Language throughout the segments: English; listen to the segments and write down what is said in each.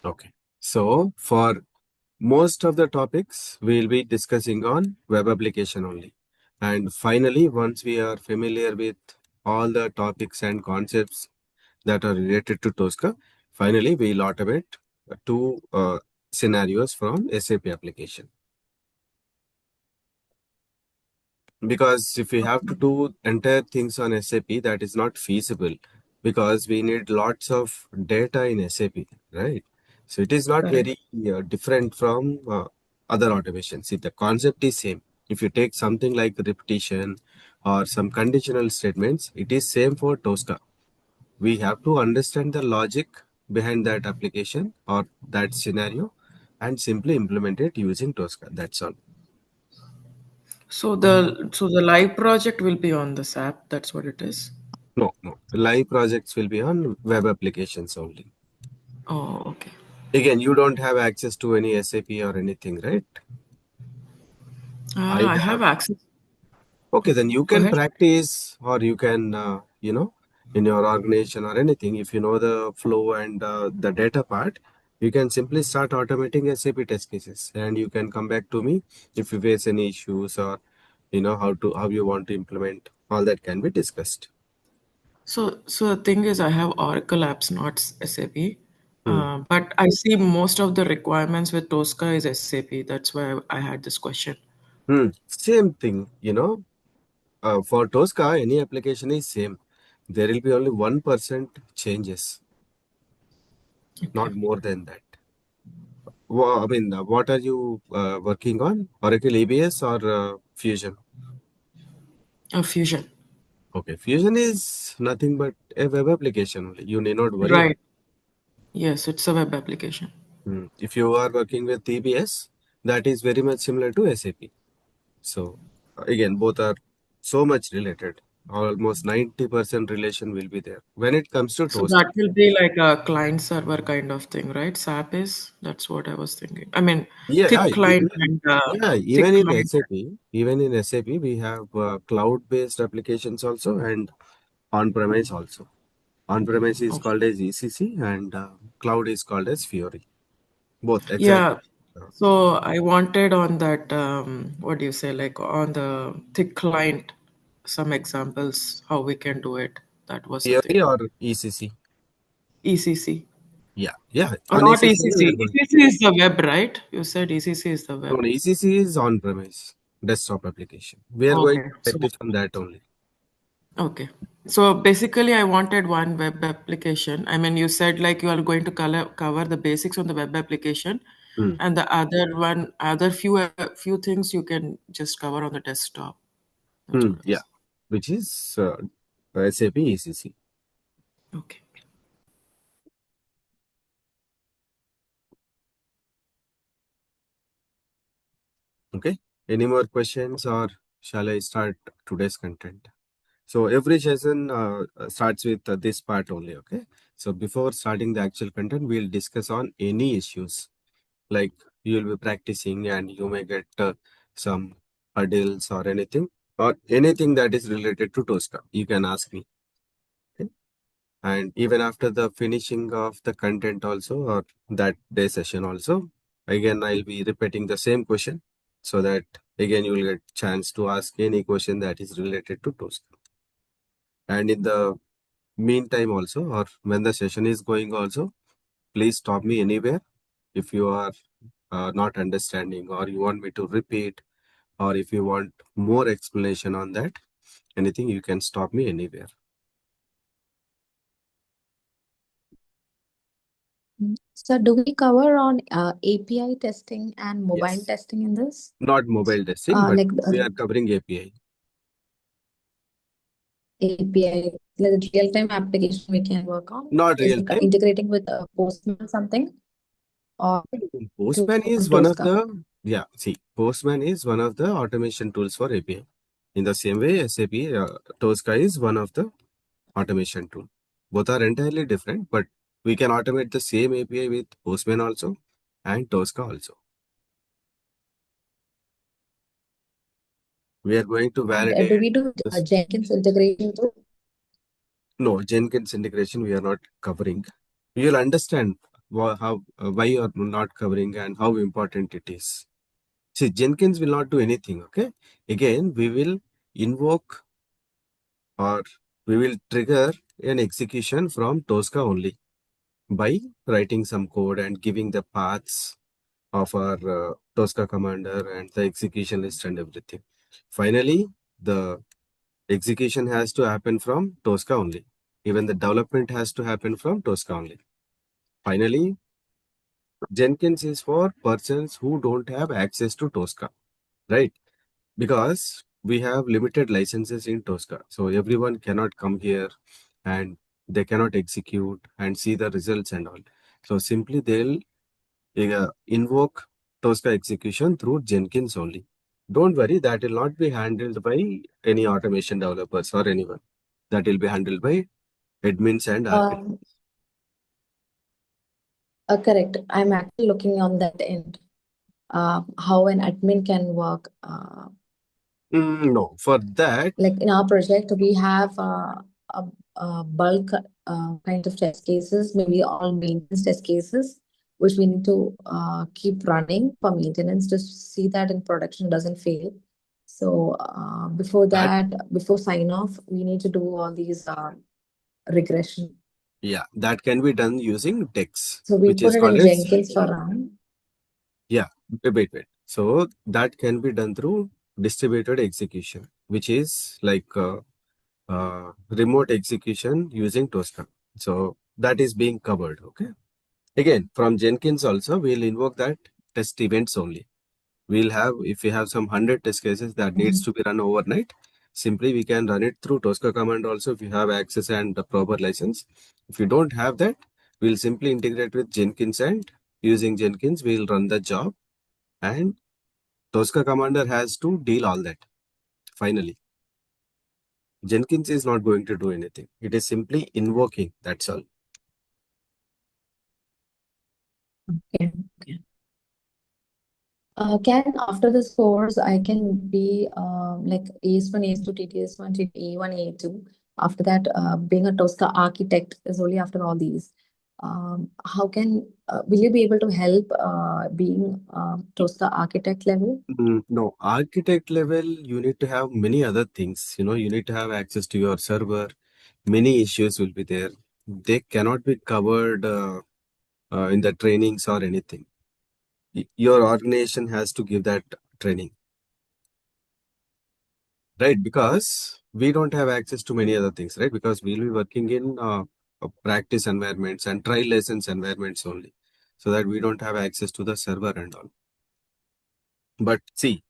Okay. So for most of the topics, we'll be discussing on web application only. And finally, once we are familiar with all the topics and concepts that are related to Tosca, finally, we'll automate two scenarios from SAP application. Because if we have to do entire things on SAP, that is not feasible because we need lots of data in SAP, right? So it is not Correct. very different from other automations. See, the concept is same. If you take something like repetition or some conditional statements, it is same for Tosca. We have to understand the logic behind that application or that scenario and simply implement it using Tosca. That's all. So the live project will be on this app. That's what it is. No, no. Live projects will be on web applications only. Oh, okay. Again, you don't have access to any SAP or anything, right? I I have. have access. Okay, then you Go can ahead. practice or you can, in your organization or anything, if you know the flow and the data part, you can simply start automating SAP test cases and you can come back to me if you face any issues or, how you want to implement. All that can be discussed. So the thing is, I have Oracle apps, not SAP. Hmm. But I see most of the requirements with Tosca is SAP. That's why I had this question. Same thing, for Tosca, any application is same. There will be only 1% changes, Okay. not more than that. I mean, what are you working on? Oracle EBS or Fusion? Fusion. Okay, Fusion is nothing but a web application only. You need not worry about. Right. Yes, it's a web application. If you are working with EBS, that is very much similar to SAP. So again, both are so much related. Almost 90% relation will be there. When it comes to So Tosca, that will be like a client server kind of thing, right? SAP is. That's what I was thinking. I mean, yeah, thick client and even thick in client. SAP, we have cloud-based applications also and on-premise also. On-premise is Oh, called as ECC and cloud is called as Fiori. Both exactly. yeah. So I wanted on that, what do you say, like on the thick client, some examples how we can do it. That was the thing. Fiori or ECC. ECC. Yeah, yeah. Or On not ECC, we ECC. are going. ECC is the web, right? You said ECC is the No, web. no, ECC is on-premise desktop application. We are going Okay. to So practice on that only. okay. So basically, I wanted one web application. I mean, you said like you are going to cover the basics on the web application, Hmm. and the other one, other few things you can just cover on the desktop. That's what I Yeah, was. which is SAP ECC. Okay. Okay. Any more questions or shall I start today's content? So every session starts with this part only. Okay. So before starting the actual content, we'll discuss on any issues like you'll be practicing and you may get some hurdles or anything that is related to Tosca. You can ask me. Okay? And even after the finishing of the content also or that day session also, again, I'll be repeating the same question so that again, you will get chance to ask any question that is related to Tosca. And in the meantime also, or when the session is going also, please stop me anywhere if you are not understanding or you want me to repeat or if you want more explanation on that, anything, you can stop me anywhere. So do we cover on API testing and mobile Yes. testing in this? Not mobile testing, but Like we are covering API. API, like the real-time application we can work on? Not Is real it time. integrating with Postman or something or to Postman is one of Tosca? Postman is one of the automation tools for API. In the same way, SAP Tosca is one of the automation tool. Both are entirely different, but we can automate the same API with Postman also and Tosca also. We are going to And validate do we do this. Jenkins integration too? No, Jenkins integration we are not covering. You will understand. why you're not covering and how important it is. See, Jenkins will not do anything. Okay. Again, we will invoke or we will trigger an execution from Tosca only by writing some code and giving the paths of our Tosca commander and the execution list and everything. Finally, the execution has to happen from Tosca only. Even the development has to happen from Tosca only. Finally, Jenkins is for persons who don't have access to Tosca, right? Because we have limited licenses in Tosca. So everyone cannot come here and they cannot execute and see the results and all. So simply they'll invoke Tosca execution through Jenkins only. Don't worry, that will not be handled by any automation developers or anyone. That will be handled by admins and architects. Correct. I'm actually looking on that end. How an admin can work. No, for that, Like in our project, we have a bulk kind of test cases, maybe all maintenance test cases, which we need to keep running for maintenance to see that in production doesn't fail. So before that that, before sign off, we need to do all these regression. yeah, that can be done using Dex, So we which put is it in called as Jenkins for run. yeah, wait. So that can be done through distributed execution, which is like remote execution using Tosca. So that is being covered. Okay. Again, from Jenkins also, we'll invoke that test events only. We'll have, if we have some 100 test cases that needs to be run overnight, simply we can run it through Tosca command also if you have access and the proper license. If you don't have that, we'll simply integrate with Jenkins and using Jenkins, we'll run the job and Tosca commander has to deal all that. Finally, Jenkins is not going to do anything. It is simply invoking. That's all. Okay. Okay. Can after this course, I can be like AS1, AS2, TTS1, A1, A2. After that, being a Tosca architect is only after all these. How can will you be able to help being Tosca architect level? No, architect level, you need to have many other things. You need to have access to your server. Many issues will be there. They cannot be covered in the trainings or anything. Your organization has to give that training, right? Because we don't have access to many other things, right? Because we'll be working in practice environments and trial lessons environments only, so that we don't have access to the server and all. But see,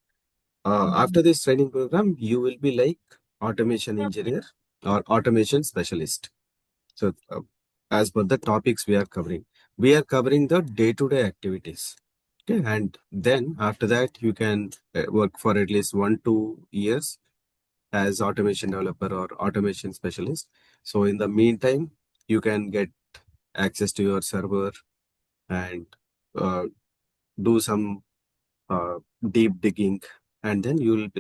after this training program, you will be like automation engineer or automation specialist. So, as per the topics we are covering the day-to-day activities. Okay, and then after that, you can work for at least 1-2 years as automation developer or automation specialist. So, in the meantime, you can get access to your server and uh, do some deep digging, and then you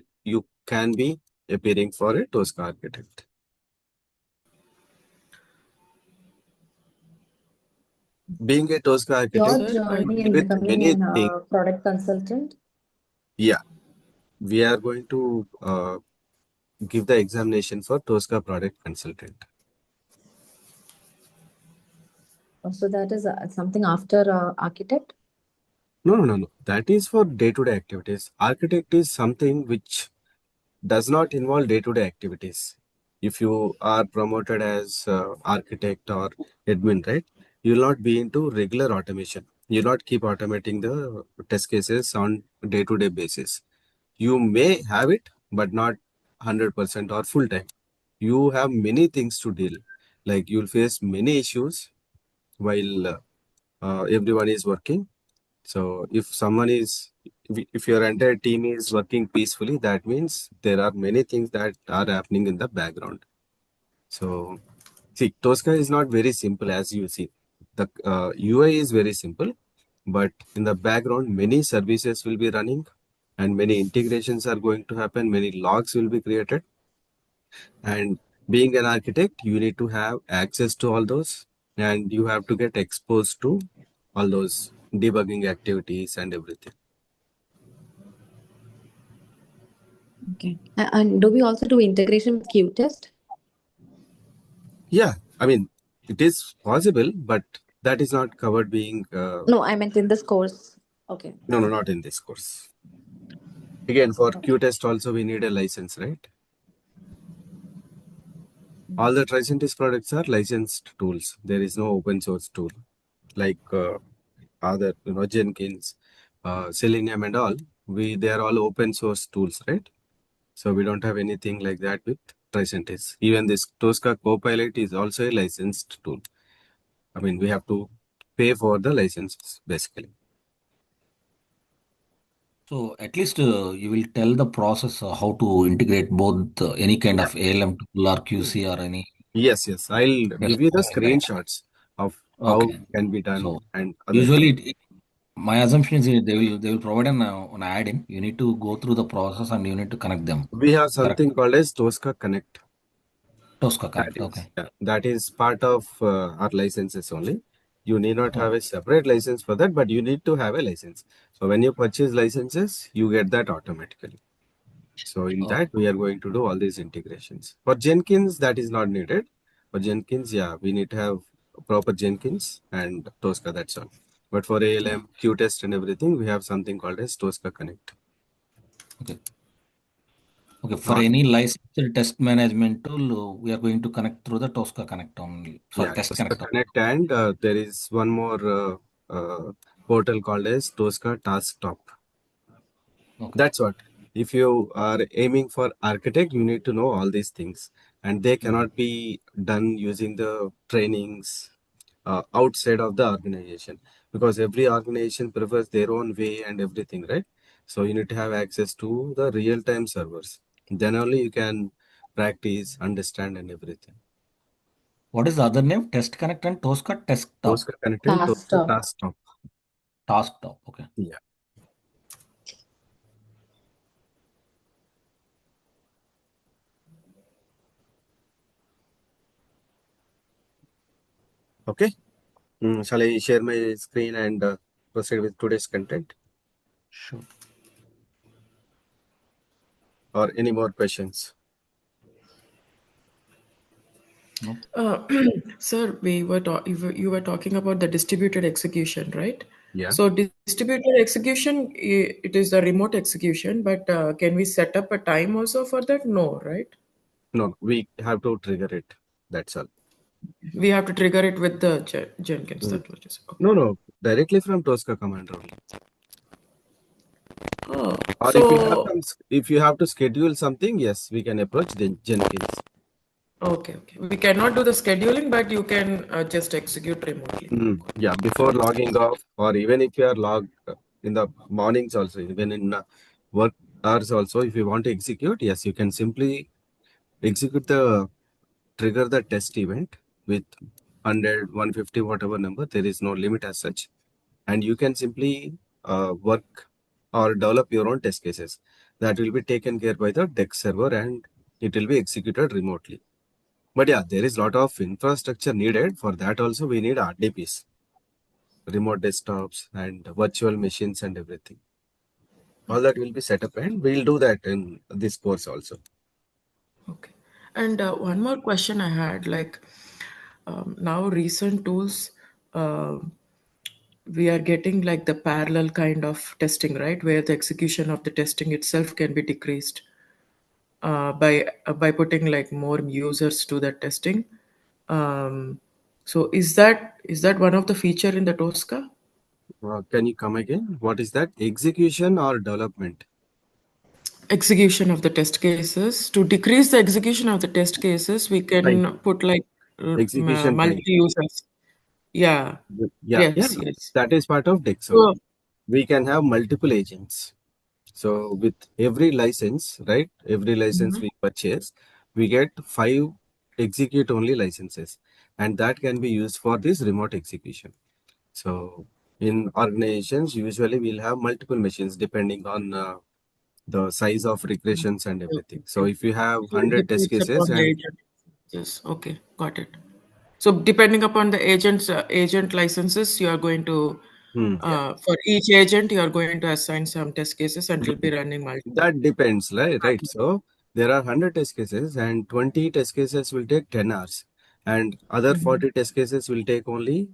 can be appearing for a Tosca architect. Being a Tosca Your architect Sir, I journey in with becoming many an things. product consultant. Yeah, we are going to give the examination for Tosca product consultant. So that is something after architect. No. That is for day-to-day activities. Architect is something which does not involve day-to-day activities. If you are promoted as architect or admin, right, you will not be into regular automation. You will not keep automating the test cases on day-to-day basis. You may have it, but not 100% or full time. You have many things to deal. Like you'll face many issues while everyone is working. So if your entire team is working peacefully, that means there are many things that are happening in the background. So see, Tosca is not very simple as you see. The UI is very simple, but in the background, many services will be running and many integrations are going to happen. Many logs will be created. And being an architect, you need to have access to all those and you have to get exposed to all those debugging activities and everything. Okay. And do we also do integration with Qtest? Yeah, I mean, it is possible, but that is not covered being. No, I meant in this course. Okay. No, not in this course. Again, for Okay. Qtest also we need a license, right? All the Tricentis products are licensed tools. There is no open source tool like other, Jenkins, Selenium and all. They are all open source tools, right? So we don't have anything like that with Tricentis. Even this Tosca Copilot is also a licensed tool. I mean, we have to pay for the licenses basically. So at least you will tell the process how to integrate both any kind of ALM tool or QC or any Yes, I'll test give you the management. screenshots of how Okay. it can be done So and other things. usually my assumption is they will provide an add-in. You need to go through the process and you need to connect them. We have Correct. something called as Tosca Connect. Tosca That Connect. Okay. is, that is part of our licenses only. You need not have Okay. a separate license for that, but you need to have a license. So when you purchase licenses, you get that automatically. So in Okay. that, we are going to do all these integrations. For Jenkins, that is not needed. For Jenkins, yeah, we need to have proper Jenkins and Tosca, that's all. But for ALM, Qtest and everything, we have something called as Tosca Connect. Okay. Okay. For any licensed test management tool, we are going to connect through the Tosca Connect only. Sorry, Yeah, Test Tosca Connect. Connect, and there is one more portal called as Tosca Task Top. Okay. That's what. If you are aiming for architect, you need to know all these things, and they cannot be done using the trainings outside of the organization, because every organization prefers their own way and everything, right? So you need to have access to the real-time servers. Then only you can practice, understand, and everything. What is the other name? Test Connect and Tosca Test Top. Tosca Connect and Tosca Faster. Task Top. Task Top. Okay. Yeah. Okay. Shall I share my screen and proceed with today's content? Sure. Or any more questions? No. Sir, you were talking about the distributed execution, right? Yeah. So distributed execution, it is the remote execution, but can we set up a time also for that? No, right? No, we have to trigger it. That's all. We have to trigger it with the Jenkins. Mm. That was just okay. No, directly from Tosca command only. Oh, Or so if you have to schedule something, yes, we can approach the Jenkins. okay. We cannot do the scheduling, but you can just execute remotely. Yeah, before logging off, or even if you are logged in the mornings also, even in work hours also, if you want to execute, yes, you can simply trigger the test event with 100, 150, whatever number. There is no limit as such. And you can simply work or develop your own test cases. That will be taken care by the DEX server and it will be executed remotely. But yeah, there is a lot of infrastructure needed. For that also, we need RDPs, remote desktops and virtual machines and everything. All that will be set up and we'll do that in this course also. Okay. And one more question I had, like now recent tools, uh, we are getting like the parallel kind of testing, right? Where the execution of the testing itself can be decreased by putting like more users to the testing. So is that one of the feature in the Tosca? Can you come again? What is that? Execution or development? Execution of the test cases. To decrease the execution of the test cases, we Time. can put like Execution time. multi users. Yeah. Yeah, Yes. Yes. that is part of DEX only. So We can have multiple agents. So with every license, right? Every license we purchase, we get 5 execute only licenses, and that can be used for this remote execution. So in organizations, usually we'll have multiple machines depending on the size of regressions and everything. So if you have so it 100 test depends cases upon the and agent. Yes. Okay. Got it. So depending upon the agent licenses, you are going to Yeah. for each agent you are going to assign some test cases, and it will be running multiple. That depends, right? So there are 100 test cases and 20 test cases will take 10 hours and other 40 test cases will take only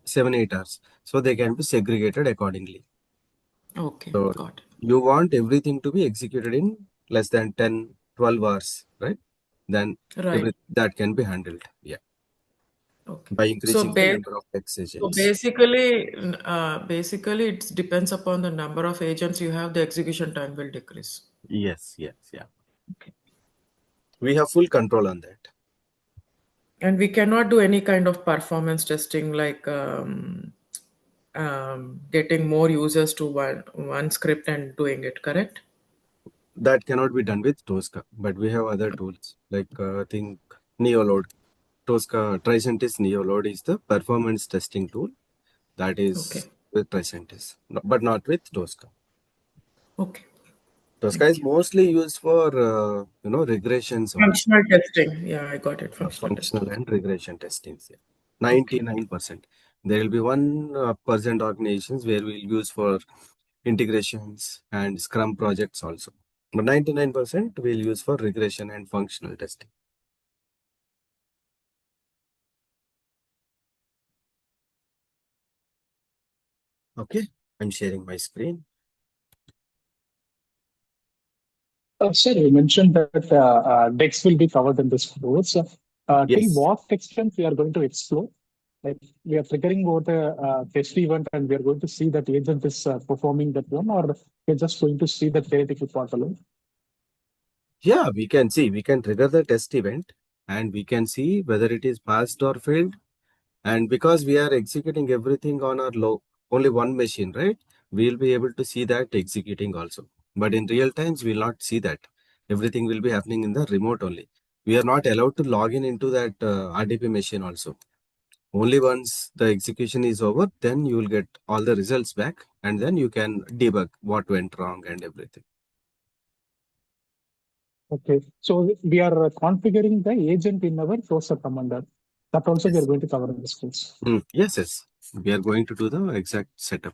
7, 8 hours. So they can be segregated accordingly. Okay, So got it. you want everything to be executed in less than 10, 12 hours, right? Then Right. that can be handled. Yeah. Okay. By So increasing the ba number of test so agents. basically it depends upon the number of agents you have, the execution time will decrease. Yes, yeah. Okay. We have full control on that. And we cannot do any kind of performance testing like getting more users to one script and doing it, correct? That cannot be done with Tosca, but we have other tools like I think NeoLoad. Tosca Tricentis NeoLoad is the performance testing tool that is Okay. with Tricentis, but not with Tosca. Okay. Tosca Thank is you. mostly used for regressions only, Functional testing. Yeah, I got it. Functional testing. functional and regression testings. Yeah. Okay. 99%. There will be 1% organizations where we'll use for integrations and Scrum projects also. But 99% we'll use for regression and functional testing. Okay, I'm sharing my screen. Sir, you mentioned that decks will be covered in this course. Till Yes. what extent we are going to explore? Like we are triggering over the test event and we are going to see that agent is performing that one, or we're just going to see the theoretical part alone? Yeah, we can trigger the test event and we can see whether it is passed or failed. And because we are executing everything on our only one machine, right? We'll be able to see that executing also. But in real times, we'll not see that. Everything will be happening in the remote only. We are not allowed to log in into that RDP machine also. Only once the execution is over, then you will get all the results back and then you can debug what went wrong and everything. Okay, so we are configuring the agent in our Tosca commander. That also we are Yes. going to cover in this course. Yes. We are going to do the exact setup.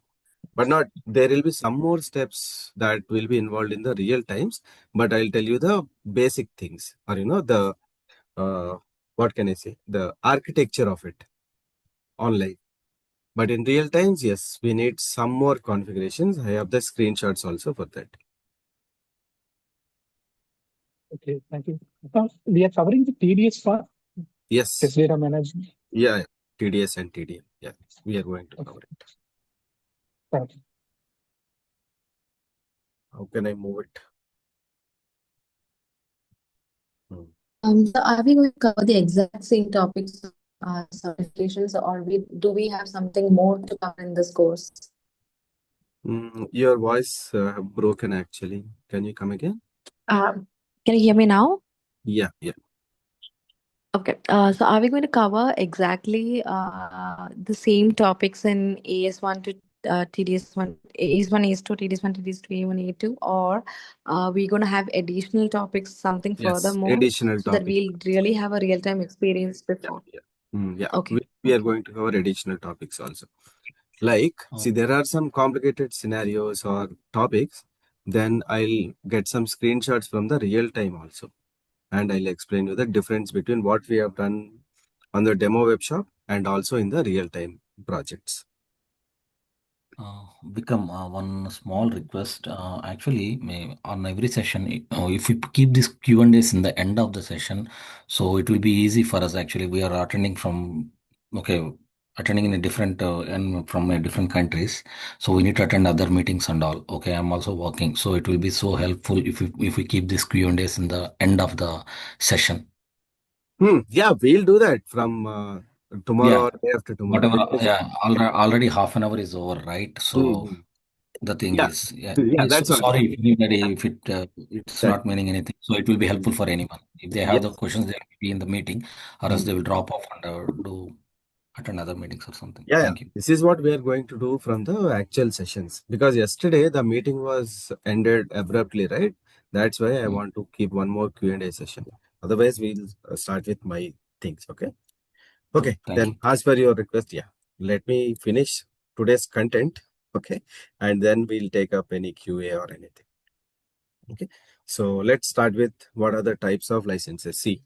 But not, there will be some more steps that will be involved in the real times. But I'll tell you the basic things or, the, what can I say? The architecture of it online. But in real times, yes, we need some more configurations. I have the screenshots also for that. Okay, thank you. We are covering the TDS part, Yes. test data management. Yeah. TDS and TDM. Yeah. We are going to cover it. Thank you. How can I move it? So are we going to cover the exact same topics, certifications, or do we have something more to cover in this course? Your voice broken actually. Can you come again? Can you hear me now? Yeah. Okay. So are we going to cover exactly the same topics in AS1 to TDS1, AS1, AS2, TDS1, TDS2, A1, A2, or we're going to have additional topics, something Yes. furthermore, Additional so that topic. we'll really have a real-time experience before? Yeah. Okay. We are going to cover additional topics also. Like, see, there are some complicated scenarios or topics. Then I'll get some screenshots from the real time also. And I'll explain you the difference between what we have done on the demo web shop and also in the real time projects. Become one small request. Actually, on every session, if we keep this Q&As in the end of the session, so it will be easy for us. Actually, we are attending in a different and from a different countries, so we need to attend other meetings and all. Okay, I'm also working, so it will be so helpful if we keep this Q&As in the end of the session. Yeah, we'll do that from tomorrow Yeah, or day after tomorrow. whatever. Yeah, already half an hour is over, right? So. Mhm. The thing Yeah, is, yeah, yeah, so that's what. sorry if anybody, if it's That, not meaning anything. So it will be helpful for anyone. If they have the yes. questions, they will be in the meeting, or else they will drop off and attend other meetings or something. Yeah. Thank you. This is what we are going to do from the actual sessions because yesterday the meeting was ended abruptly, right? That's why I want to keep one more Q&A session. Otherwise, we'll start with my things. Okay. Okay, Thank then you. as per your request, yeah, let me finish today's content. Okay, and then we'll take up any QA or anything. Okay, so let's start with what are the types of licenses. See,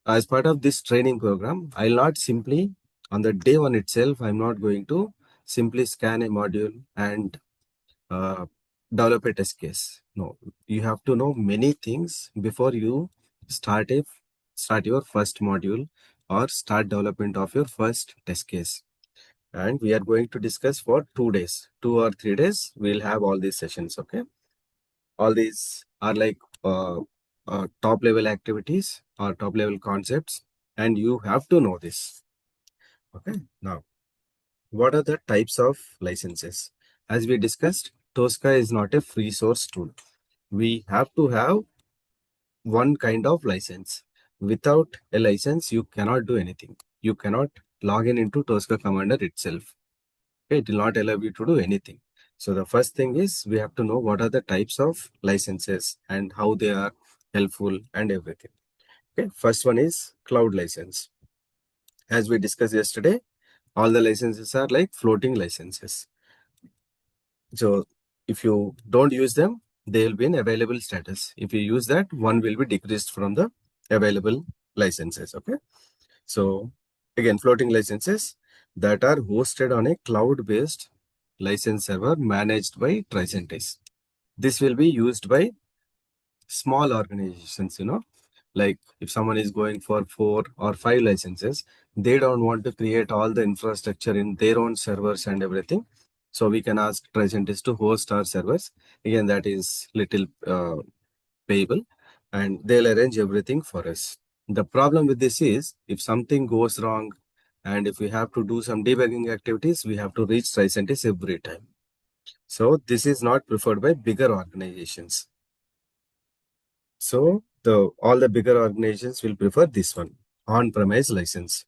as part of this training program, I'll not simply on the day one itself, I'm not going to simply scan a module and uh, develop a test case. No, you have to know many things before you start a start your first module or start development of your first test case. And we are going to discuss for 2 days, 2 or 3 days. We'll have all these sessions. Okay, all these are like top level activities or top level concepts, and you have to know this. Okay, now what are the types of licenses? As we discussed, Tosca is not a free source tool. We have to have one kind of license. Without a license, you cannot do anything. You cannot log in into Tosca Commander itself. Okay, it will not allow you to do anything. So the first thing is we have to know what are the types of licenses and how they are helpful and everything. Okay, first one is cloud license. As we discussed yesterday, all the licenses are like floating licenses. So if you don't use them, they will be in available status. If you use that, one will be decreased from the available licenses. Okay. So again, floating licenses that are hosted on a cloud-based license server managed by Tricentis. This will be used by small organizations, like if someone is going for 4 or 5 licenses, they don't want to create all the infrastructure in their own servers and everything. So we can ask Tricentis to host our servers. Again, that is little payable, and they'll arrange everything for us. The problem with this is if something goes wrong and if we have to do some debugging activities, we have to reach Tricentis every time. So this is not preferred by bigger organizations. So all the bigger organizations will prefer this one, on-premise license.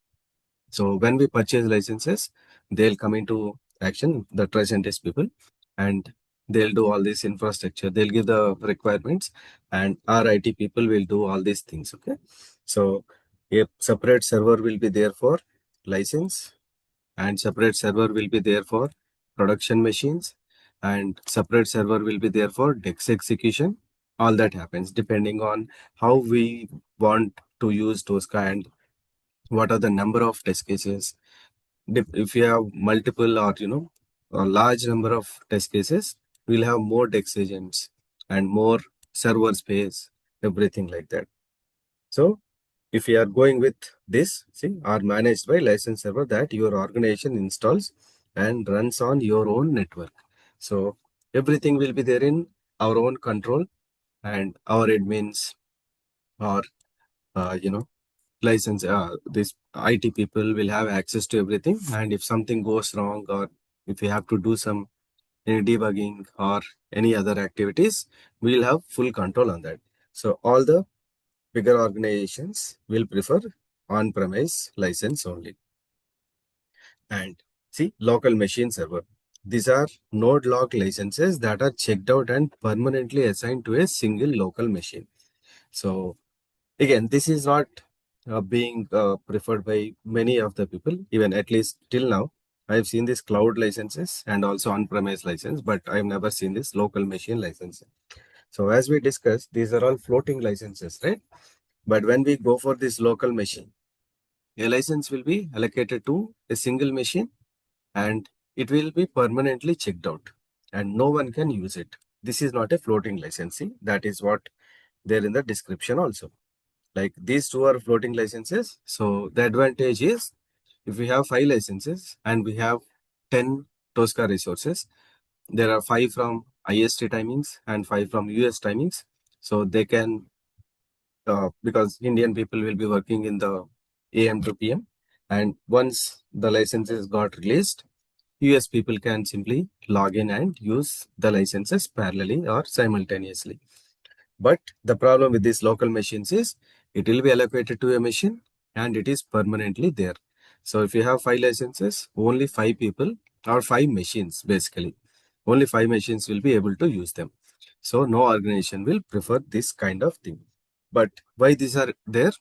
So when we purchase licenses, they'll come into action, the trust and test people, and they'll do all this infrastructure. They'll give the requirements, and our IT people will do all these things. Okay. So a separate server will be there for license, and separate server will be there for production machines, and separate server will be there for DEX execution. All that happens depending on how we want to use Tosca and what are the number of test cases. If you have multiple or a large number of test cases, we'll have more DEX agents and more server space, everything like that. So if you are going with this, see, are managed by license server that your organization installs and runs on your own network. So everything will be there in our own control, and our admins or license this IT people will have access to everything. And if something goes wrong, or if we have to do some any debugging or any other activities, we'll have full control on that. So all the bigger organizations will prefer on-premise license only. And see, local machine server. These are node lock licenses that are checked out and permanently assigned to a single local machine. So again, this is not being preferred by many of the people, even at least till now. I've seen this cloud licenses and also on-premise license, but I've never seen this local machine license. So as we discussed, these are all floating licenses, right? But when we go for this local machine, a license will be allocated to a single machine and it will be permanently checked out and no one can use it. This is not a floating licensing. That is what there in the description also. Like these two are floating licenses. So the advantage is if we have 5 licenses and we have 10 Tosca resources, there are 5 from IST timings and 5 from US timings. So they can, because Indian people will be working in the AM to PM. And once the licenses got released, US people can simply log in and use the licenses parallelly or simultaneously. But the problem with these local machines is it will be allocated to a machine and it is permanently there. So if you have 5 licenses, only 5 people or 5 machines basically, only 5 machines will be able to use them. So no organization will prefer this kind of thing. But why these are there?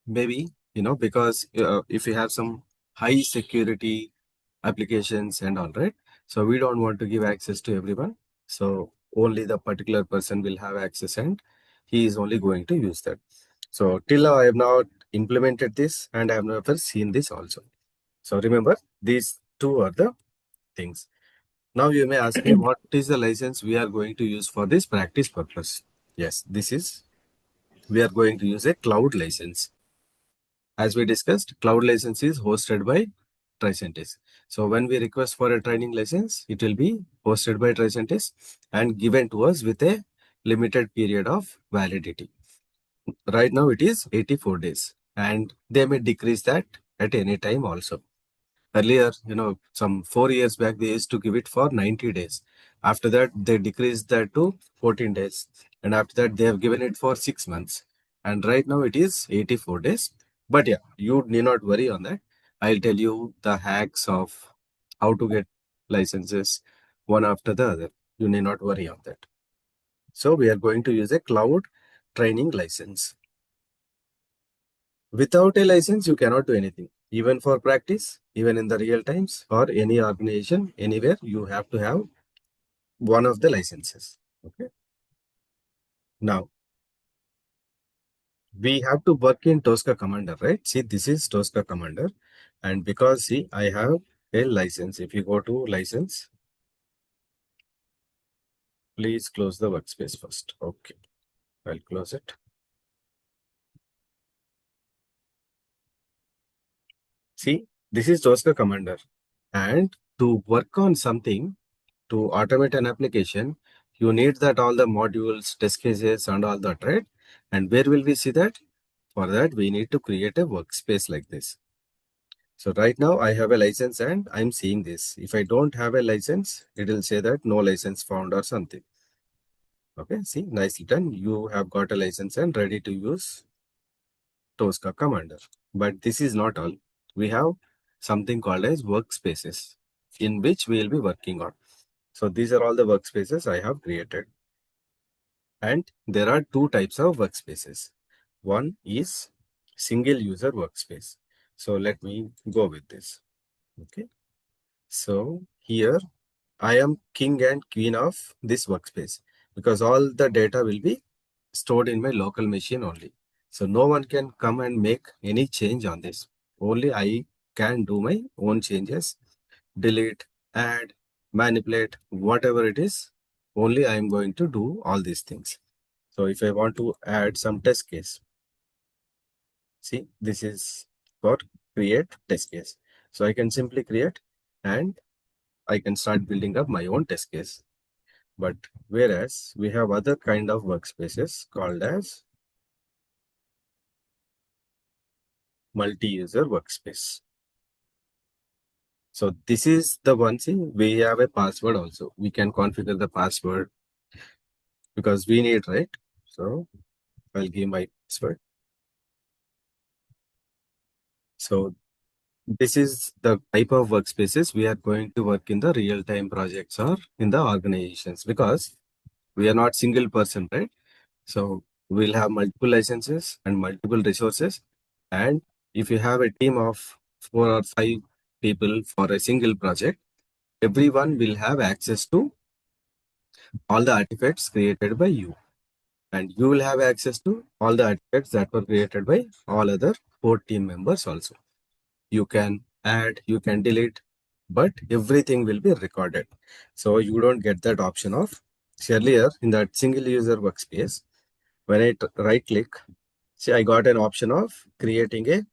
Maybe because if you have some high security applications and all, right? So we don't want to give access to everyone. So only the particular person will have access and he is only going to use that. So till now I have not implemented this and I have never seen this also. So remember, these two are the things. Now you may ask me, what is the license we are going to use for this practice purpose? Yes, we are going to use a cloud license. As we discussed, cloud license is hosted by Tricentis. So when we request for a training license, it will be hosted by Tricentis and given to us with a limited period of validity. Right now it is 84 days and they may decrease that at any time also. Earlier, some 4 years back, they used to give it for 90 days. After that, they decreased that to 14 days. And after that, they have given it for 6 months. And right now it is 84 days. But yeah, you need not worry on that. I'll tell you the hacks of how to get licenses one after the other. You need not worry on that. So we are going to use a cloud training license. Without a license, you cannot do anything. Even for practice, even in the real times or any organization, anywhere, you have to have one of the licenses. Okay. Now, we have to work in Tosca Commander, right? See, this is Tosca Commander. And because, see, I have a license. If you go to license, please close the workspace first. Okay. I'll close it. See, this is Tosca Commander. And to work on something, to automate an application, you need that all the modules, test cases, and all that, right? And where will we see that? For that, we need to create a workspace like this. So right now I have a license and I'm seeing this. If I don't have a license, it will say that no license found or something. Okay, see, nicely done. You have got a license and ready to use Tosca Commander. But this is not all. We have something called as workspaces in which we will be working on. So these are all the workspaces I have created. And there are two types of workspaces. One is single user workspace. So let me go with this. Okay. So here I am king and queen of this workspace because all the data will be stored in my local machine only. So no one can come and make any change on this. Only I can do my own changes, delete, add, manipulate, whatever it is. Only I am going to do all these things. So if I want to add some test case, see, this is for create test case. So I can simply create and I can start building up my own test case. But whereas we have other kind of workspaces called as multi-user workspace. So this is the one, see, we have a password also. We can configure the password because we need, right? So I'll give my password. So this is the type of workspaces we are going to work in the real-time projects or in the organizations because we are not single person, right? So we'll have multiple licenses and multiple resources. And if you have a team of 4 or 5 people for a single project, everyone will have access to all the artifacts created by you. And you will have access to all the artifacts that were created by all other 4 team members also. You can add, you can delete, but everything will be recorded. So you don't get that option of earlier in that single user workspace. When I right click, see, I got an option of creating a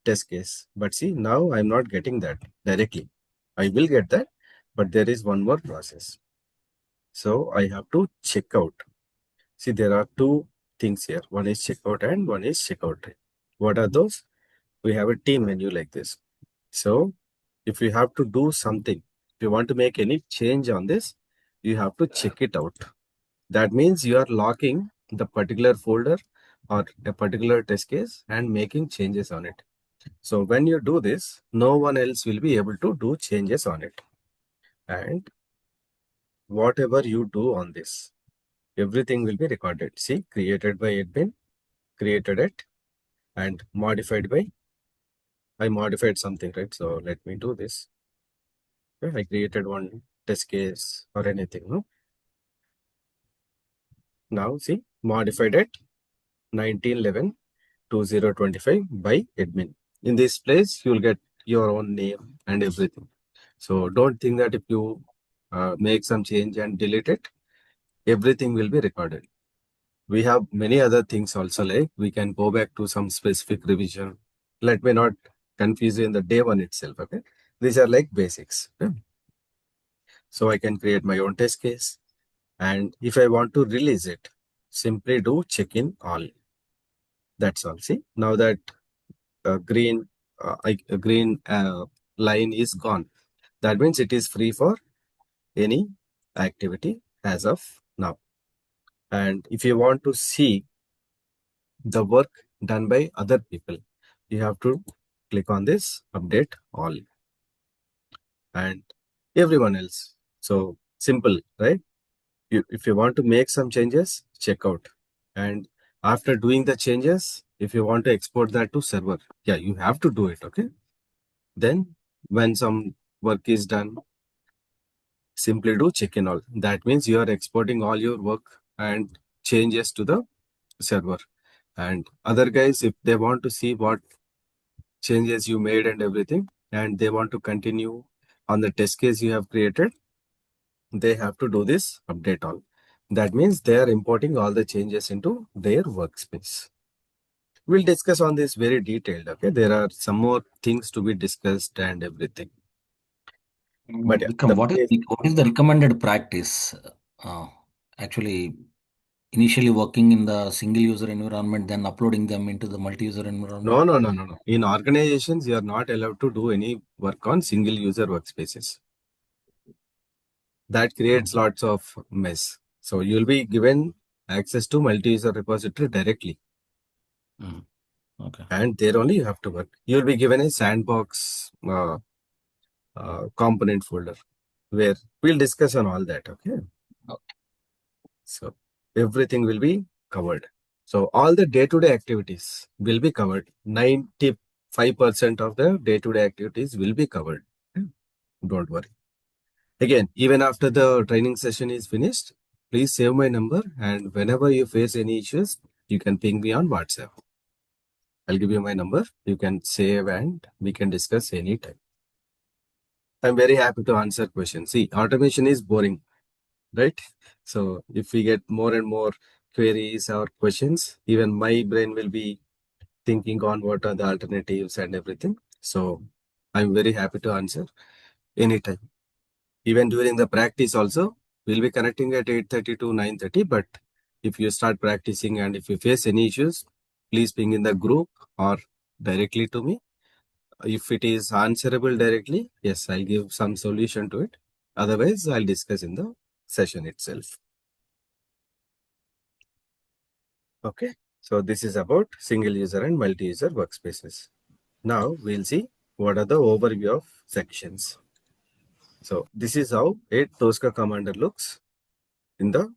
test case. But see, now I'm not getting that directly. I will get that, but there is one more process. So I have to check out. See, there are two things here. One is checkout and one is checkout. What are those? We have a team menu like this. So if you have to do something, if you want to make any change on this, you have to check it out. That means you are locking the particular folder or a particular test case and making changes on it. So when you do this, no one else will be able to do changes on it. And whatever you do on this, everything will be recorded. See, created by admin, created at and modified by, I modified something, right? So let me do this. Okay, I created one test case or anything, no? Now see, modified at 1911-2025 by admin. In this place, you'll get your own name and everything. So don't think that if you make some change and delete it, everything will be recorded. We have many other things also, like we can go back to some specific revision. Let me not confuse you in the day one itself, okay? These are like basics. Okay? So I can create my own test case. And if I want to release it, simply do check in all. That's all. See, now that green line is gone. That means it is free for any activity as of now. And if you want to see the work done by other people, you have to click on this update all and everyone else. So simple, right? If you want to make some changes, check out. And after doing the changes, if you want to export that to server, yeah, you have to do it, okay? Then when some work is done, simply do check in all. That means you are exporting all your work and changes to the server. And other guys, if they want to see what changes you made and everything, and they want to continue on the test case you have created, they have to do this update all. That means they are importing all the changes into their workspace. We'll discuss on this very detailed, okay? There are some more things to be discussed and everything. But yeah, Vikram, what is the recommended practice? Uh, Actually, initially working in the single user environment, then uploading them into the multi-user environment? No. In organizations, you are not allowed to do any work on single user workspaces. That creates lots of mess. So you'll be given access to multi-user repository directly. Okay. And there only you have to work. You'll be given a sandbox component folder where we'll discuss on all that. Okay. So everything will be covered. So all the day-to-day activities will be covered. 95% of the day-to-day activities will be covered. Don't worry. Again, even after the training session is finished, please save my number, and whenever you face any issues, you can ping me on WhatsApp. I'll give you my number. You can save and we can discuss anytime. I'm very happy to answer questions. See, automation is boring, right? So if we get more and more queries or questions, even my brain will be thinking on what are the alternatives and everything. So I'm very happy to answer anytime. Even during the practice also, we'll be connecting at 8:30 to 9:30. But if you start practicing and if you face any issues, please ping in the group or directly to me. If it is answerable directly, yes, I'll give some solution to it. Otherwise, I'll discuss in the session itself. Okay, so this is about single user and multi-user workspaces. Now we'll see what are the overview of sections. So this is how a Tosca commander looks in the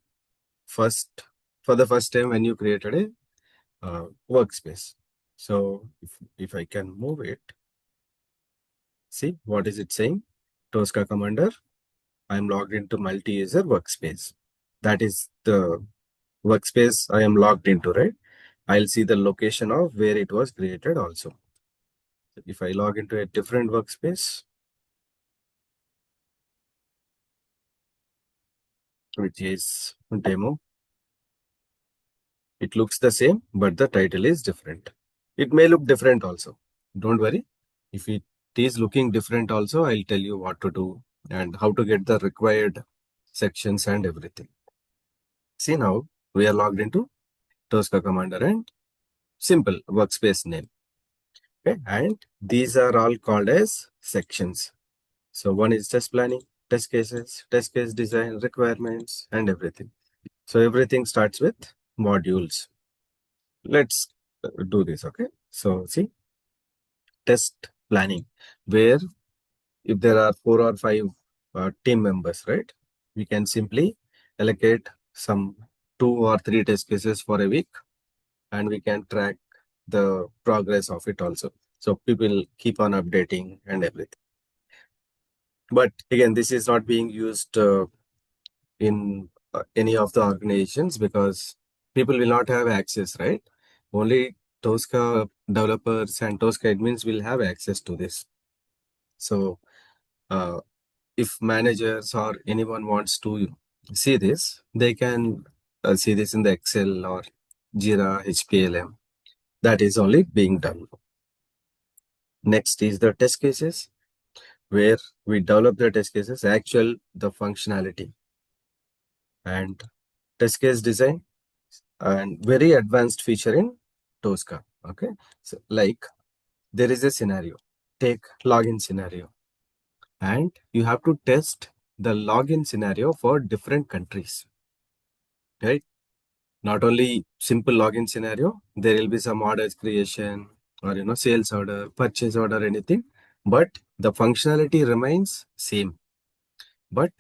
for the first time when you created a workspace. So if I can move it, see what is it saying? Tosca commander, I'm logged into multi-user workspace. That is the workspace I am logged into, right? I'll see the location of where it was created also. If I log into a different workspace, which is demo, it looks the same, but the title is different. It may look different also. Don't worry. If it is looking different also, I'll tell you what to do and how to get the required sections and everything. See, now we are logged into Tosca Commander and simple workspace name. Okay, and these are all called as sections. So one is test planning, test cases, test case design, requirements, and everything. So everything starts with modules. Let's do this, okay? So see, test planning, where if there are 4 or 5 team members, right? We can simply allocate some 2 or 3 test cases for a week, and we can track the progress of it also. So people keep on updating and everything. But again, this is not being used in any of the organizations because people will not have access, right? Only Tosca developers and Tosca admins will have access to this. So if managers or anyone wants to see this, they can see this in the Excel or Jira, HPLM. That is only being done. Next is the test cases, where we develop the test cases, the functionality, and test case design, and very advanced feature in Tosca. Okay, so like there is a scenario, take login scenario, and you have to test the login scenario for different countries, right? Not only simple login scenario, there will be some orders creation or sales order, purchase order, anything, but the functionality remains same. But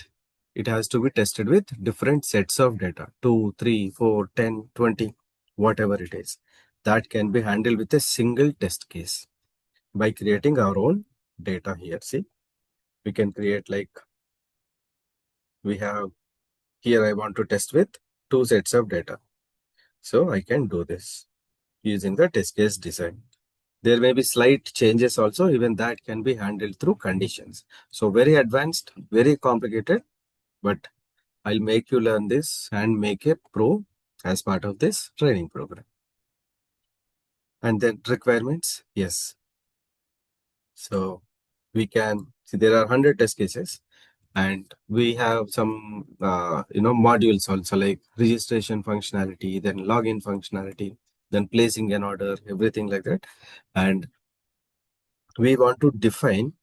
it has to be tested with different sets of data, 2, 3, 4, 10, 20, whatever it is. That can be handled with a single test case by creating our own data here. See, we can create like we have here. I want to test with 2 sets of data. So I can do this using the test case design. There may be slight changes also, even that can be handled through conditions. So very advanced, very complicated, but I'll make you learn this and make a pro as part of this training program. And then requirements, yes. So we can see there are 100 test cases, and we have some modules also, like registration functionality, then login functionality, then placing an order, everything like that. And we want to define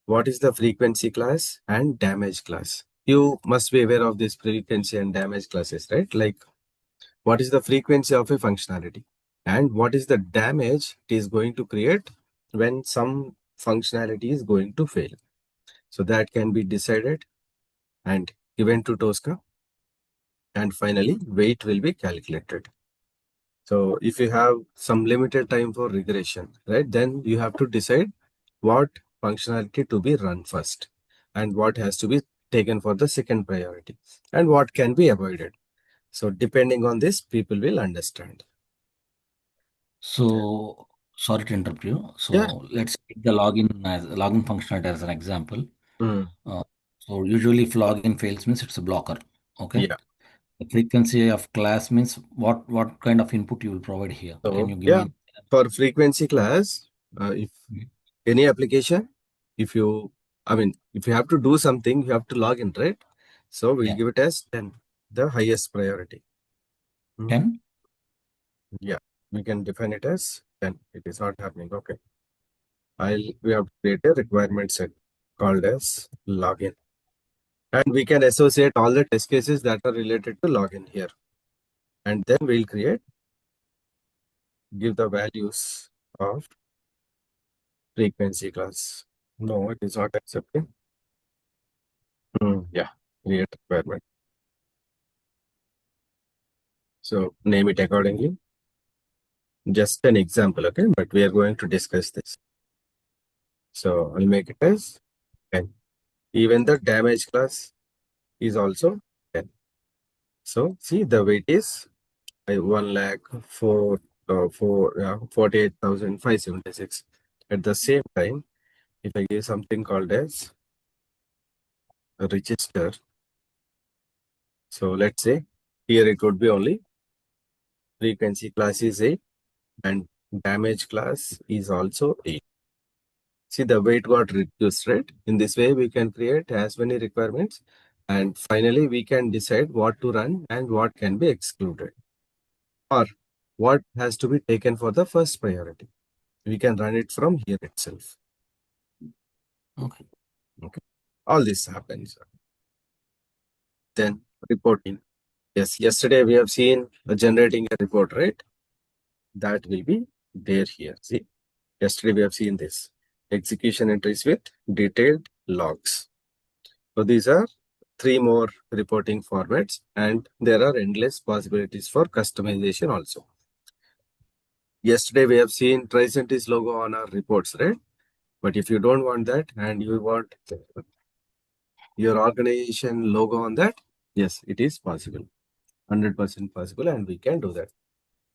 what is the frequency class and damage class. You must be aware of this frequency and damage classes, right? Like what is the frequency of a functionality and what is the damage it is going to create when some functionality is going to fail. So that can be decided and given to Tosca. And finally, weight will be calculated. So if you have some limited time for regression, right, then you have to decide what functionality to be run first and what has to be taken for the second priority and what can be avoided. So depending on this, people will understand. So sorry to interrupt you. So Yeah. let's take the login functionality as an example. Mm. So usually if login fails means it's a blocker. Okay. Yeah. The frequency of class means what kind of input you will provide here? Can So you give yeah, me? for frequency class, if Mhm. any application, if you have to do something, you have to log in, right? So we'll Yeah. give it as 10, the highest priority. 10? Yeah, we can define it as 10. It is not happening. Okay. We have to create a requirement set called as login. And we can associate all the test cases that are related to login here. And then we'll give the values of frequency class. No, it is not accepting. Yeah, create requirement. So name it accordingly. Just an example, okay? But we are going to discuss this. So I'll make it as 10. Even the damage class is also 10. So see, the weight is 48,576. At the same time, if I give something called as a register, so let's say here it would be only frequency class is 8 and damage class is also 8. See, the weight got reduced, right? In this way, we can create as many requirements. And finally, we can decide what to run and what can be excluded. Or what has to be taken for the first priority. We can run it from here itself. Okay. Okay. All this happens. Then reporting. Yes, yesterday we have seen generating a report, right? That will be there here. See, yesterday we have seen this. Execution entries with detailed logs. So these are 3 more reporting formats, and there are endless possibilities for customization also. Yesterday we have seen Tricentis logo on our reports, right? But if you don't want that and you want your organization logo on that, yes, it is possible. 100% possible, and we can do that.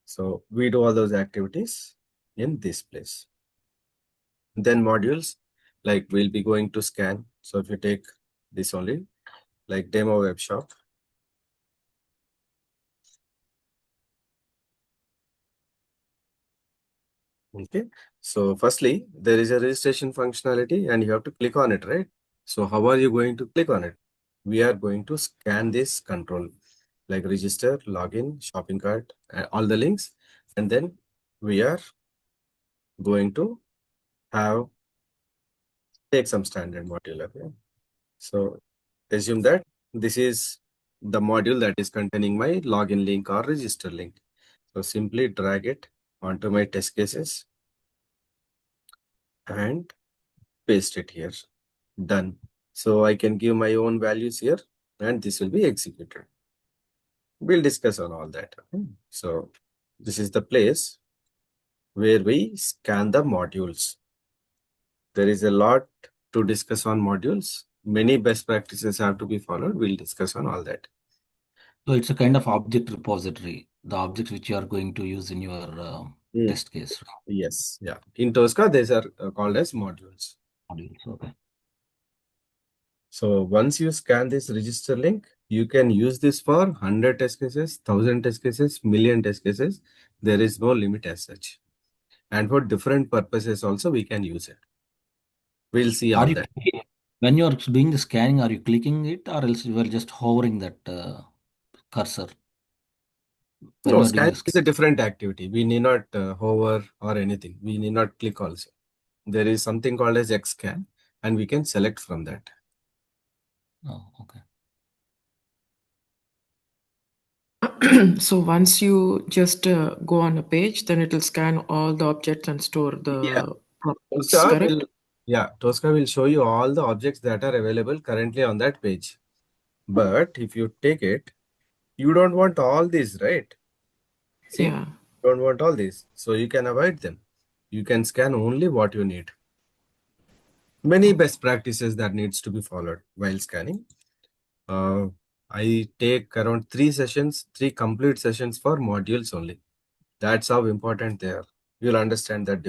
So we do all those activities in this place. Then modules, like we'll be going to scan. So if you take this only, like demo web shop. Okay. So firstly, there is a registration functionality and you have to click on it, right? So how are you going to click on it? We are going to scan this control, like register, login, shopping cart, all the links. And then we are going to have take some standard module. Okay. So assume that this is the module that is containing my login link or register link. So simply drag it onto my test cases and paste it here. Done. So I can give my own values here and this will be executed. We'll discuss on all that. Okay? So this is the place where we scan the modules. There is a lot to discuss on modules. Many best practices have to be followed. We'll discuss on all that. So it's a kind of object repository, the objects which you are going to use in your test case. Yes. Yeah. In Tosca, these are called as modules. Modules. Okay. So once you scan this register link, you can use this for 100 test cases, 1000 test cases, million test cases. There is no limit as such. And for different purposes also, we can use it. We'll see all that. When you are doing the scanning, are you clicking it or else you are just hovering that cursor? When No, you are doing scanning this. is a different activity. We need not hover or anything. We need not click also. There is something called as Xscan, and we can select from that. Oh, okay. So once you just go on a page, then it will scan all the objects and store the properties, Tosca correct? Tosca will show you all the objects that are available currently on that page. But if you take it, you don't want all these, right? See, Yeah. you don't want all these. So you can avoid them. You can scan only what you need. Many best practices that needs to be followed while scanning. I take around 3 complete sessions for modules only. That's how important they are. You'll understand that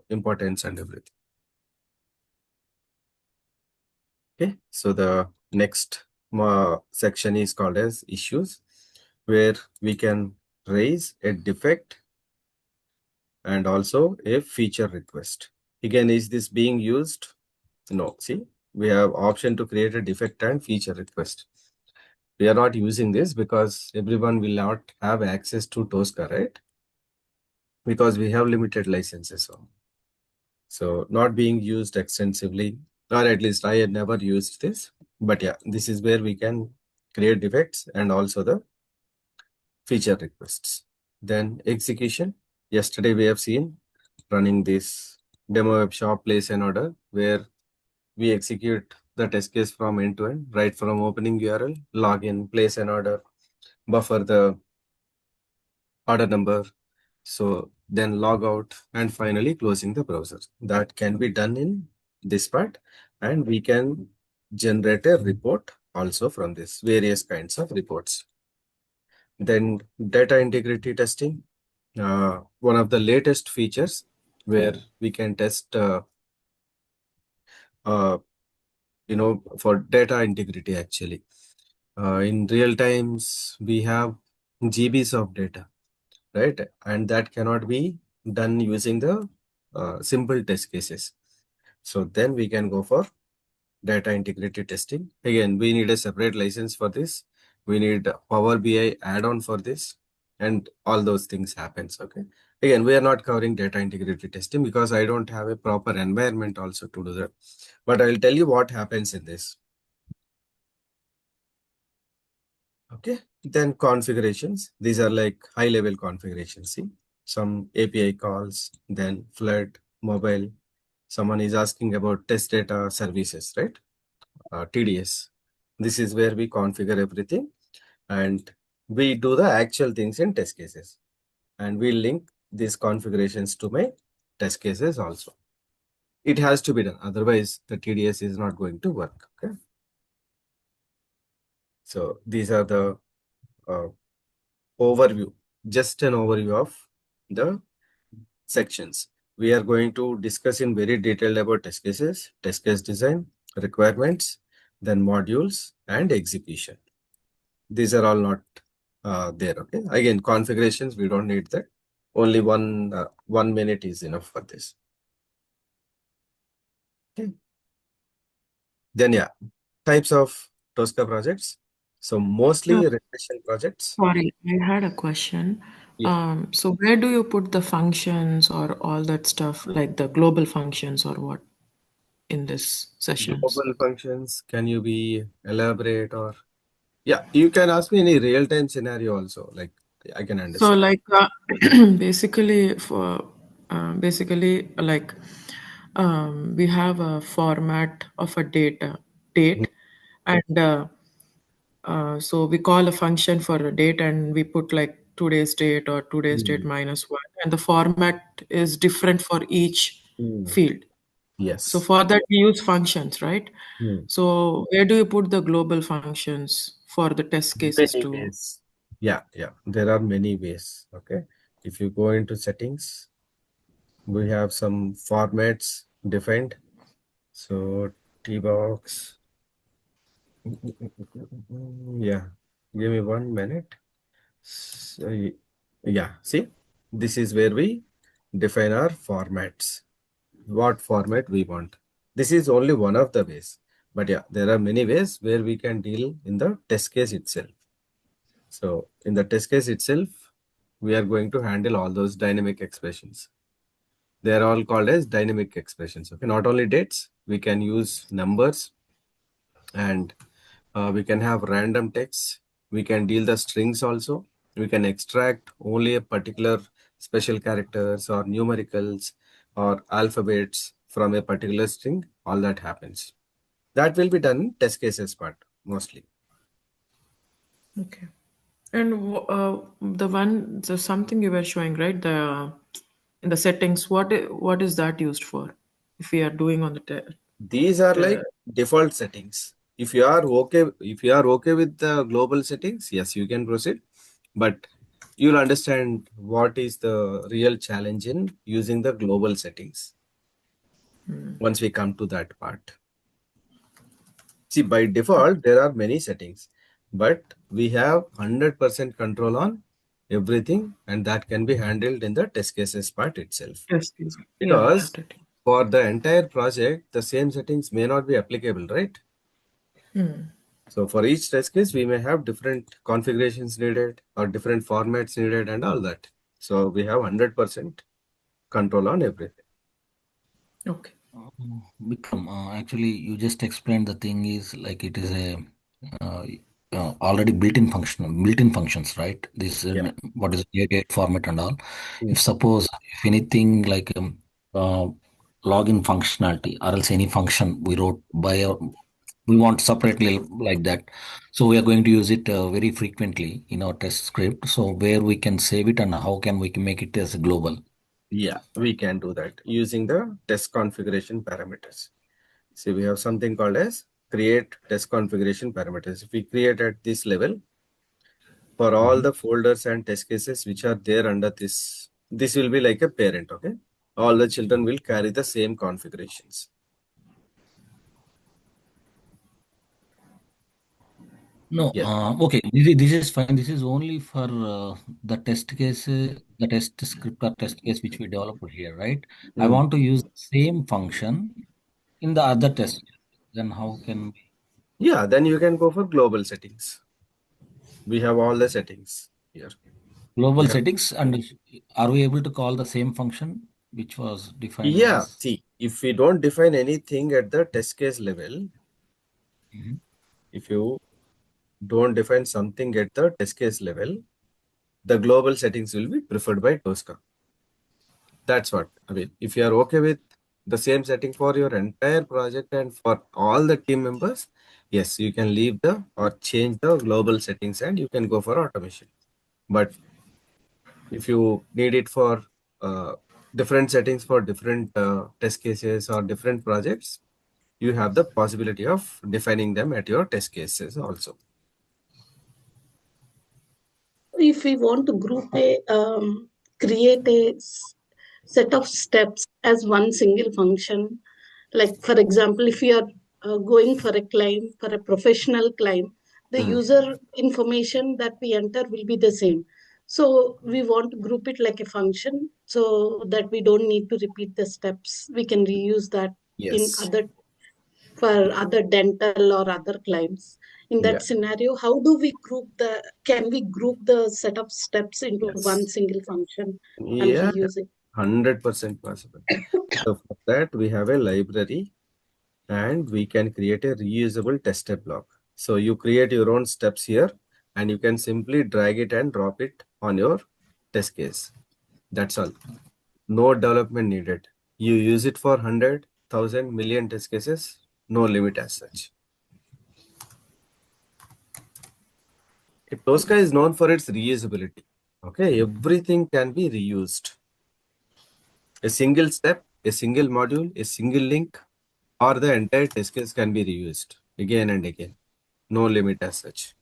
importance and everything. Okay, so the next section is called as issues, where we can raise a defect and also a feature request. Again, is this being used? No. See, we have option to create a defect and feature request. We are not using this because everyone will not have access to Tosca, right? Because we have limited licenses. So not being used extensively, or at least I had never used this. But yeah, this is where we can create defects and also the feature requests. Then execution. Yesterday we have seen running this demo web shop place an order where we execute the test case from end to end, right from opening URL, login, place an order, buffer the order number, so then log out and finally closing the browser. That can be done in this part, and we can generate a report also from this, various kinds of reports. Then data integrity testing, one of the latest features where we can test for data integrity actually. In real times, we have GBs of data, right? And that cannot be done using the simple test cases. So then we can go for data integrity testing. Again, we need a separate license for this. We need Power BI add-on for this, and all those things happens. Okay. Again, we are not covering data integrity testing because I don't have a proper environment also to do that. But I'll tell you what happens in this. Okay. Then configurations. These are like high-level configurations. See, some API calls, then flood, mobile. Someone is asking about test data services, right? TDS. This is where we configure everything and we do the actual things in test cases. And we link these configurations to my test cases also. It has to be done. Otherwise, the TDS is not going to work. Okay. So these are the overview, just an overview of the sections. We are going to discuss in very detailed about test cases, test case design, requirements, then modules and execution. These are all not there. Okay. Again, configurations, we don't need that. Only 1 minute is enough for this. Okay. Then yeah, types of Tosca projects. So mostly regression projects. Sorry, I had a question. Yeah. So where do you put the functions or all that stuff, like the global functions or what in this sessions? Global functions, can you be elaborate or yeah, you can ask me any real-time scenario also, like I can So understand. like basically like we have a format of a date and so we call a function for a date and we put like today's date or today's date Mm. minus one and the format is different for each Mm. field. So Yes. for that we use functions, right? Mm. So where do you put the global functions for the test cases Many too? ways. Yeah, yeah. There are many ways. Okay. If you go into settings, we have some formats defined. So T-box. Yeah. Give me 1 minute. So, yeah. See, this is where we define our formats. What format we want. This is only one of the ways. But yeah, there are many ways where we can deal in the test case itself. So in the test case itself, we are going to handle all those dynamic expressions. They are all called as dynamic expressions. Okay, not only dates, we can use numbers and we can have random text. We can deal the strings also. We can extract only a particular special characters or numericals or alphabets from a particular string. All that happens. That will be done in test cases part mostly. Okay. And the something you were showing, right? The in the settings, what is that used for? If we are doing on the These are like te default settings. If you are okay with the global settings, yes, you can proceed. But you'll understand what is the real challenge in using the global settings once we come to that part. See, by default, there are many settings, but we have 100% control on everything, and that can be handled in the test cases part itself. test case. Yeah, Because got it. for the entire project, the same settings may not be applicable, right? So for each test case, we may have different configurations needed or different formats needed and all that. So we have 100% control on everything. Okay. Vikram, actually, you just explained the thing is like it is a uh, already built-in functions, right? This Yeah. what is date format and all. Mm. If suppose if anything like uh, login functionality or else any function we wrote we want separately like that, so we are going to use it very frequently in our test script. So where we can save it and how can we make it as global? Yeah, we can do that using the test configuration parameters. See, we have something called as create test configuration parameters. If we create at this level, for all the folders and test cases which are there under this will be like a parent, okay? All the children will carry the same configurations. No, Yes. okay. This is fine. This is only for the test case, the test script or test case which we developed here, right? I Mm. want to use the same function in the other test. Then how can we? Yeah, then you can go for global settings. We have all the settings here. Global We have, settings, and are we able to call the same function which was defined yeah, as? see, if we don't define anything at the test case level, Mhm. if you don't define something at the test case level, the global settings will be preferred by Tosca. That's what I mean. If you are okay with the same setting for your entire project and for all the team members, yes, you can leave the or change the global settings and you can go for automation. But if you need it for different settings for different test cases or different projects, you have the possibility of defining them at your test cases also. If we want to create a set of steps as one single function, like for example, if you are going for a claim, for a professional claim, the user information that we enter will be the same. So we want to group it like a function so that we don't need to repeat the steps. We can reuse that in Yes. for other dental or other claims. In that Yeah. scenario, can we group the set of steps into one single function and Yeah, reuse it? 100% possible. So for that, we have a library and we can create a reusable test step block. So you create your own steps here and you can simply drag it and drop it on your test case. That's all. No development needed. You use it for 100, 1,000, million test cases, no limit as such. Tosca is known for its reusability. Okay, everything can be reused. A single step, a single module, a single link, or the entire test case can be reused again and again. No limit as such.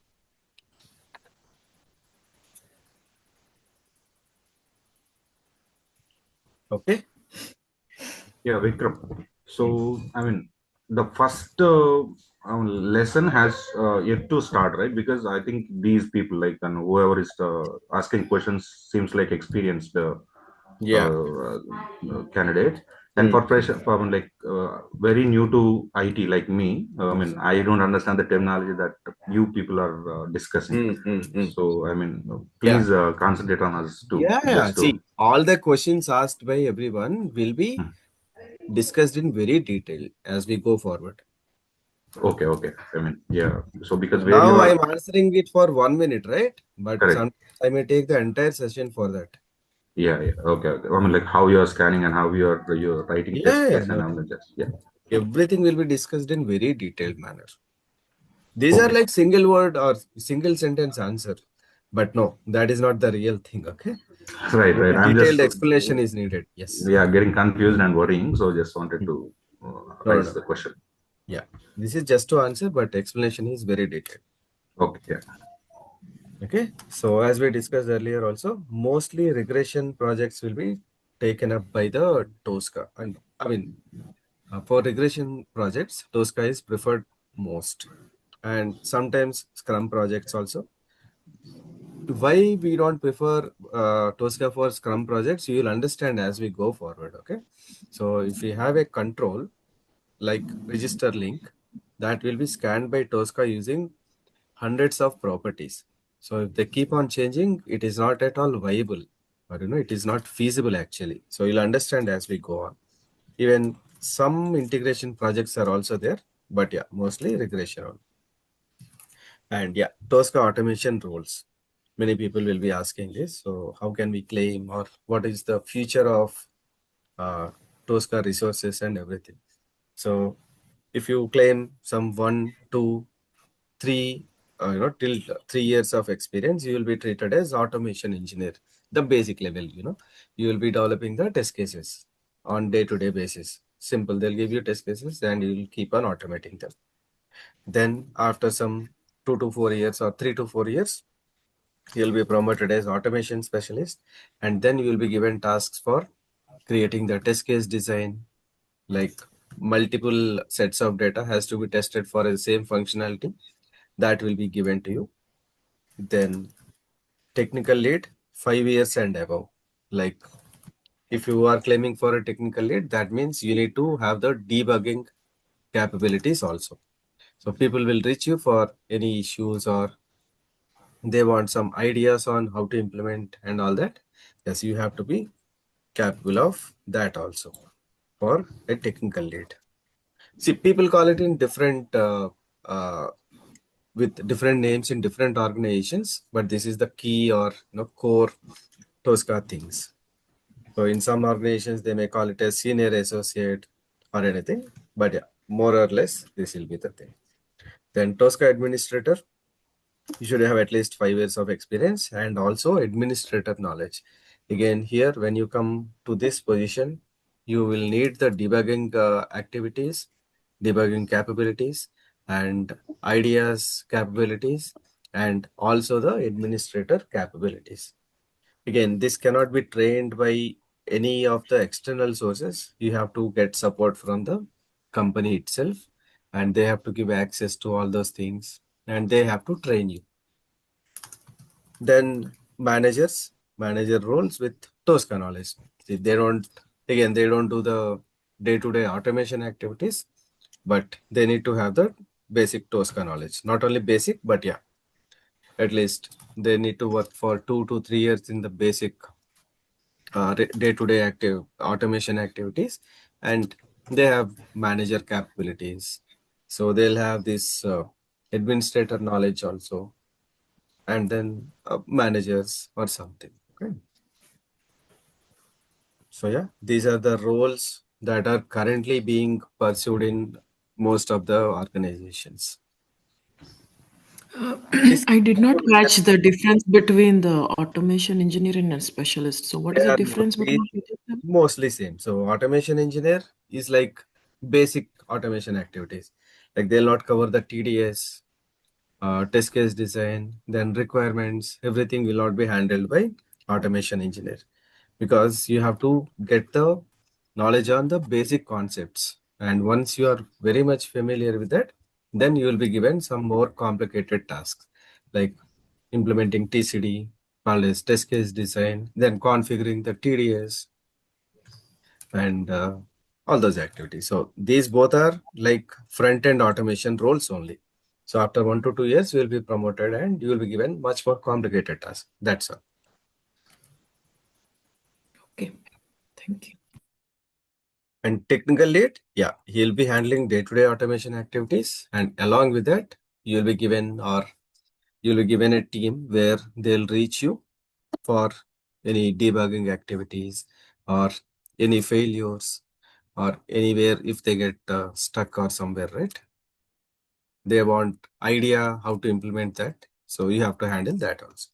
Okay. Yeah, Vikram. So, I mean, the first lesson has yet to start, right? Because I think these people, like, and whoever is asking questions, seems like experienced Yeah. candidates. And for fresh, for like very new to IT, like me, I mean, I don't understand the terminology that you people are discussing. So, I mean, please concentrate on us too. Yeah. See, all the questions asked by everyone will be discussed in very detail as we go forward. Okay. I mean, yeah. So because where now you are I'm answering it for 1 minute, right? But correct. sometimes I may take the entire session for that. Yeah. Okay. I mean, like how you are scanning and how you're writing test case and I'm just everything will be discussed in very detailed manner. These are like single word or single sentence answer, but no, that is not the real thing. Okay. Right. I'm Detailed just explanation is needed. Yes. getting confused and worrying. So just wanted to raise the question. Yeah, this is just to answer, but explanation is very detailed. Okay. Yeah. Okay. So as we discussed earlier, also mostly regression projects will be taken up by the Tosca, and I mean for regression projects, Tosca is preferred most, and sometimes Scrum projects also. Why we don't prefer Tosca for Scrum projects, you will understand as we go forward. Okay. So if we have a control like register link, that will be scanned by Tosca using hundreds of properties. So if they keep on changing, it is not at all viable, or it is not feasible actually. So you'll understand as we go on. Even some integration projects are also there, but yeah, mostly regression on. And yeah, Tosca automation rules. Many people will be asking this. So how can we claim, or what is the future of Tosca resources and everything? So if you claim some 1, 2, 3, till 3 years of experience, you will be treated as automation engineer, the basic level. You will be developing the test cases on day-to-day basis. Simple. They'll give you test cases and you will keep on automating them. Then after some 2 to 4 years or 3 to 4 years, you'll be promoted as automation specialist, and then you will be given tasks for creating the test case design, like multiple sets of data has to be tested for the same functionality. That will be given to you. Then technical lead, 5 years and above. Like if you are claiming for a technical lead, that means you need to have the debugging capabilities also. So people will reach you for any issues, or they want some ideas on how to implement and all that. Yes, you have to be capable of that also for a technical lead. See, people call it in different with different names in different organizations, but this is the key or core Tosca things. So in some organizations, they may call it a senior associate or anything, but yeah, more or less, this will be the thing. Then Tosca administrator, you should have at least 5 years of experience and also administrator knowledge. Again, here, when you come to this position, you will need the debugging activities, debugging capabilities, and ideas capabilities, and also the administrator capabilities. Again, this cannot be trained by any of the external sources. You have to get support from the company itself, and they have to give access to all those things, and they have to train you. Then manager roles with Tosca knowledge. See, they don't do the day-to-day automation activities, but they need to have the basic Tosca knowledge. Not only basic, but yeah, at least they need to work for 2 to 3 years in the basic day-to-day active automation activities, and they have manager capabilities. So they'll have this administrator knowledge also, and then managers or something. Okay. So yeah, these are the roles that are currently being pursued in most of the organizations. I did not catch the difference between the automation engineer and a specialist. So, what They is the are difference between both of them? mostly same. So automation engineer is like basic automation activities. Like they'll not cover the TDS, test case design, then requirements, everything will not be handled by automation engineer, because you have to get the knowledge on the basic concepts. And once you are very much familiar with that, then you will be given some more complicated tasks like implementing TCD, called as test case design, then configuring the TDS, and all those activities. So these both are like front-end automation roles only. So after 1 to 2 years, you will be promoted and you will be given much more complicated tasks. That's all. Okay, thank you. And technical lead, yeah, he'll be handling day-to-day automation activities. And along with that, you'll be given a team where they'll reach you for any debugging activities or any failures or anywhere if they get stuck or somewhere, right? They want idea how to implement that. So you have to handle that also.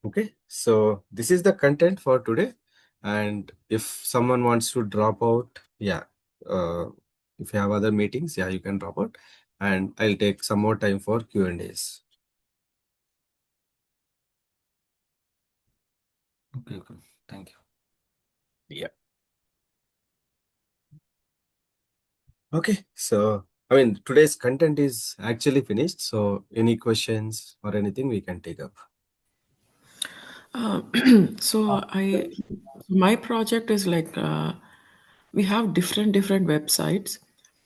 Okay, so this is the content for today. And if someone wants to drop out, yeah, if you have other meetings, yeah, you can drop out. And I'll take some more time for Q&As. Okay. Thank you. Yeah. Okay, so I mean, today's content is actually finished. So any questions or anything we can take up. So my project is like we have different websites,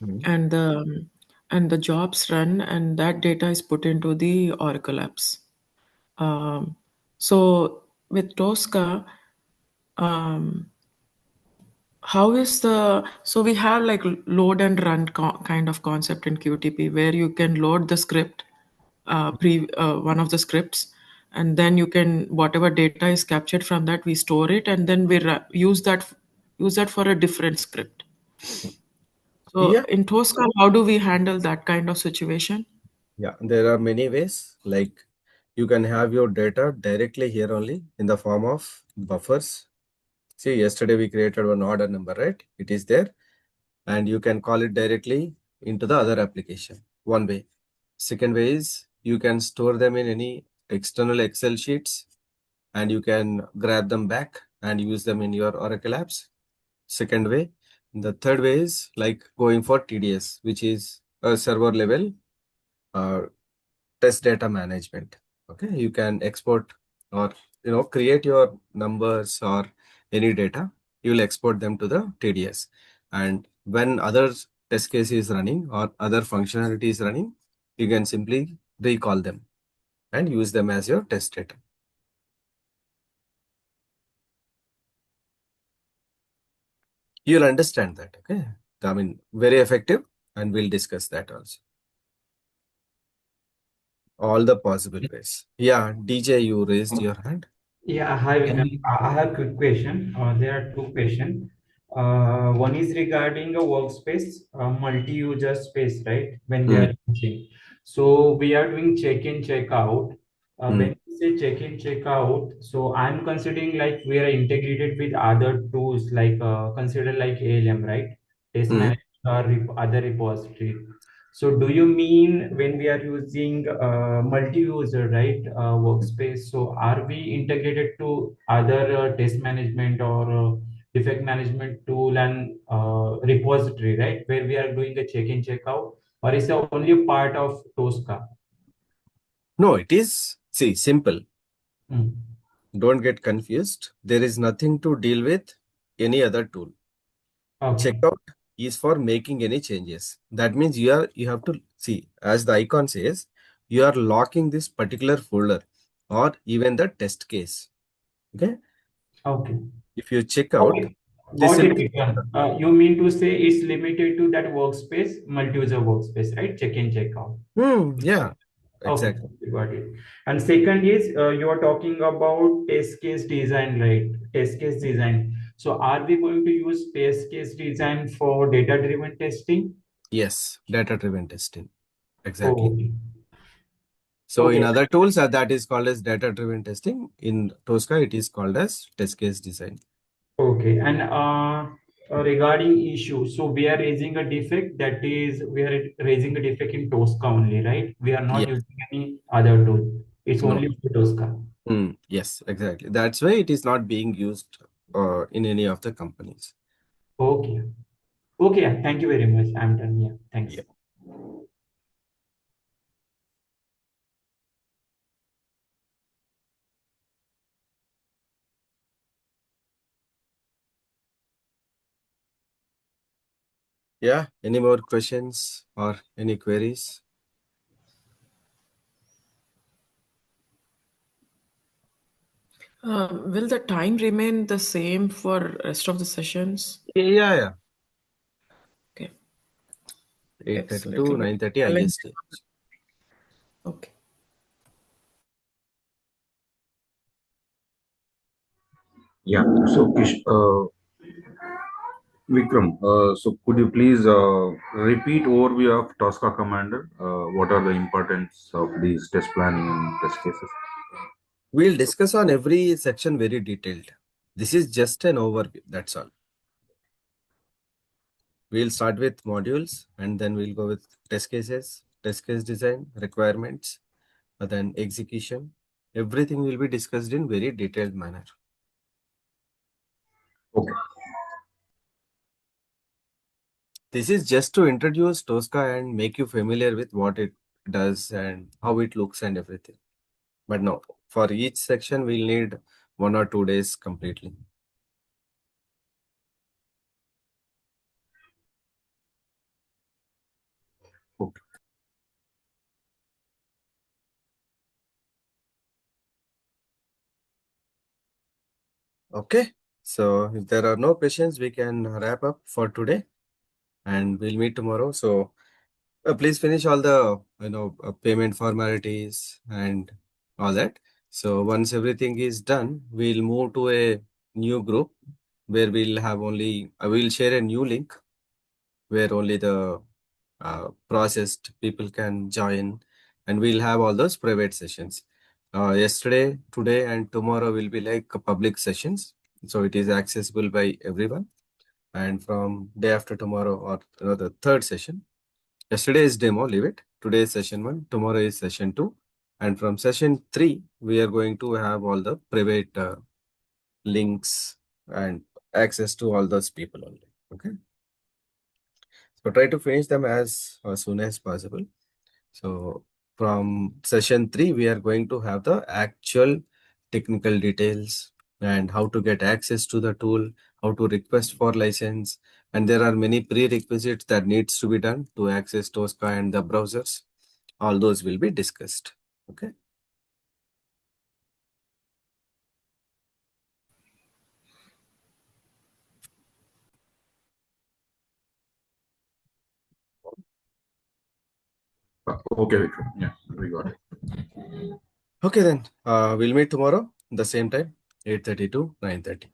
Mhm. and the jobs run, and that data is put into the Oracle apps. So with Tosca, how is the so we have like load and run kind of concept in QTP where you can load the script, one of the scripts, and then you can whatever data is captured from that we store it, and then we use that for a different script. So Yeah, in Tosca, how do we handle that kind of situation? yeah, there are many ways. Like you can have your data directly here only in the form of buffers. See, yesterday we created one order number, right? It is there, and you can call it directly into the other application. One way. Second way is you can store them in any external Excel sheets, and you can grab them back and use them in your Oracle apps. Second way. The third way is like going for TDS, which is a server level uh, test data management. Okay, you can export or create your numbers or any data. You will export them to the TDS, and when other test case is running or other functionality is running, you can simply recall them and use them as your test data. You'll understand that. Okay, I mean, very effective, and we'll discuss that also. All the possible ways. Yeah, DJ, you raised your hand. Yeah, hi, Can Vikram. we? I have a quick question. There are two questions. One is regarding a workspace, multi-user space, right? When we are using. So we are doing check-in, check-out. Hmm. When we say check-in, check-out, so I'm considering like we are integrated with other tools like consider like ALM, right? Test Hmm. manager or other repository. So do you mean when we are using multi-user, right, workspace? So are we integrated to other test management or defect management tool and repository, right, where we are doing a check-in, check-out, or is it only a part of Tosca? No, it is, see, simple. Hmm. Don't get confused. There is nothing to deal with any other tool. Okay. Checkout is for making any changes. That means you have to see, as the icon says, you are locking this particular folder or even the test case. Okay. Okay. If you check out, Okay. this Got will it, be Vikram. You mean to say it's limited to that workspace, multi-user workspace, right? Check-in, check-out. yeah, Okay, exactly. got it. And second is you are talking about test case design, right? Test case design. So are we going to use test case design for data-driven testing? Yes, data-driven testing. Exactly. Okay. So in Okay. other tools, that is called as data-driven testing. In Tosca, it is called as test case design. Okay. And regarding issue, so we are raising a defect, that is, we are raising a defect in Tosca only, right? We are not Yeah. using any other tool. It's No. only for Tosca. Yes, exactly. That's why it is not being used in any of the companies. Okay. Okay. Thank you very much. I'm done. Yeah. Thanks. Yeah. Yeah. Any more questions or any queries? Will the time remain the same for rest of the sessions? Yeah. Okay. 8:30 It's a to little bit 9:30 challenging. IST. Okay. Yeah. So, Vikram, so could you please repeat overview of Tosca Commander? What are the importance of these test planning and test cases? We'll discuss on every section very detailed. This is just an overview. That's all. We'll start with modules and then we'll go with test cases, test case design, requirements, and then execution. Everything will be discussed in very detailed manner. Okay. This is just to introduce Tosca and make you familiar with what it does and how it looks and everything. But no, for each section, we'll need 1 or 2 days completely. Okay. Okay. So if there are no questions, we can wrap up for today and we'll meet tomorrow. So please finish all the payment formalities and all that. So once everything is done, we'll move to a new group where we'll have only I will share a new link where only the processed people can join, and we'll have all those private sessions. Yesterday, today, and tomorrow will be like public sessions, so it is accessible by everyone. And from day after tomorrow or the third session, yesterday is demo, leave it. Today is session 1, tomorrow is session 2, and from session 3 we are going to have all the private links and access to all those people only. Okay, so try to finish them as soon as possible. So from session 3 we are going to have the actual technical details and how to get access to the tool, how to request for license, and there are many prerequisites that needs to be done to access Tosca and the browsers. All those will be discussed. Okay. Okay, Vikram. Yeah, we got it. Okay, then we'll meet tomorrow the same time, 8:30 to 9:30.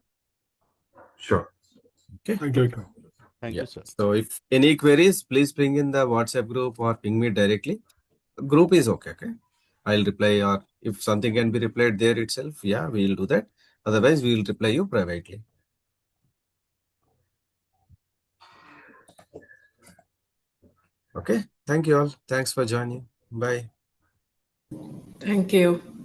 Sure. Okay. Thank you. Yeah. So if any queries, please bring in the WhatsApp group or ping me directly. group is okay. Okay, I'll reply, or if something can be replied there itself, yeah, we'll do that. Otherwise, we will reply you privately. Okay, thank you all. Thanks for joining. Bye. Thank you.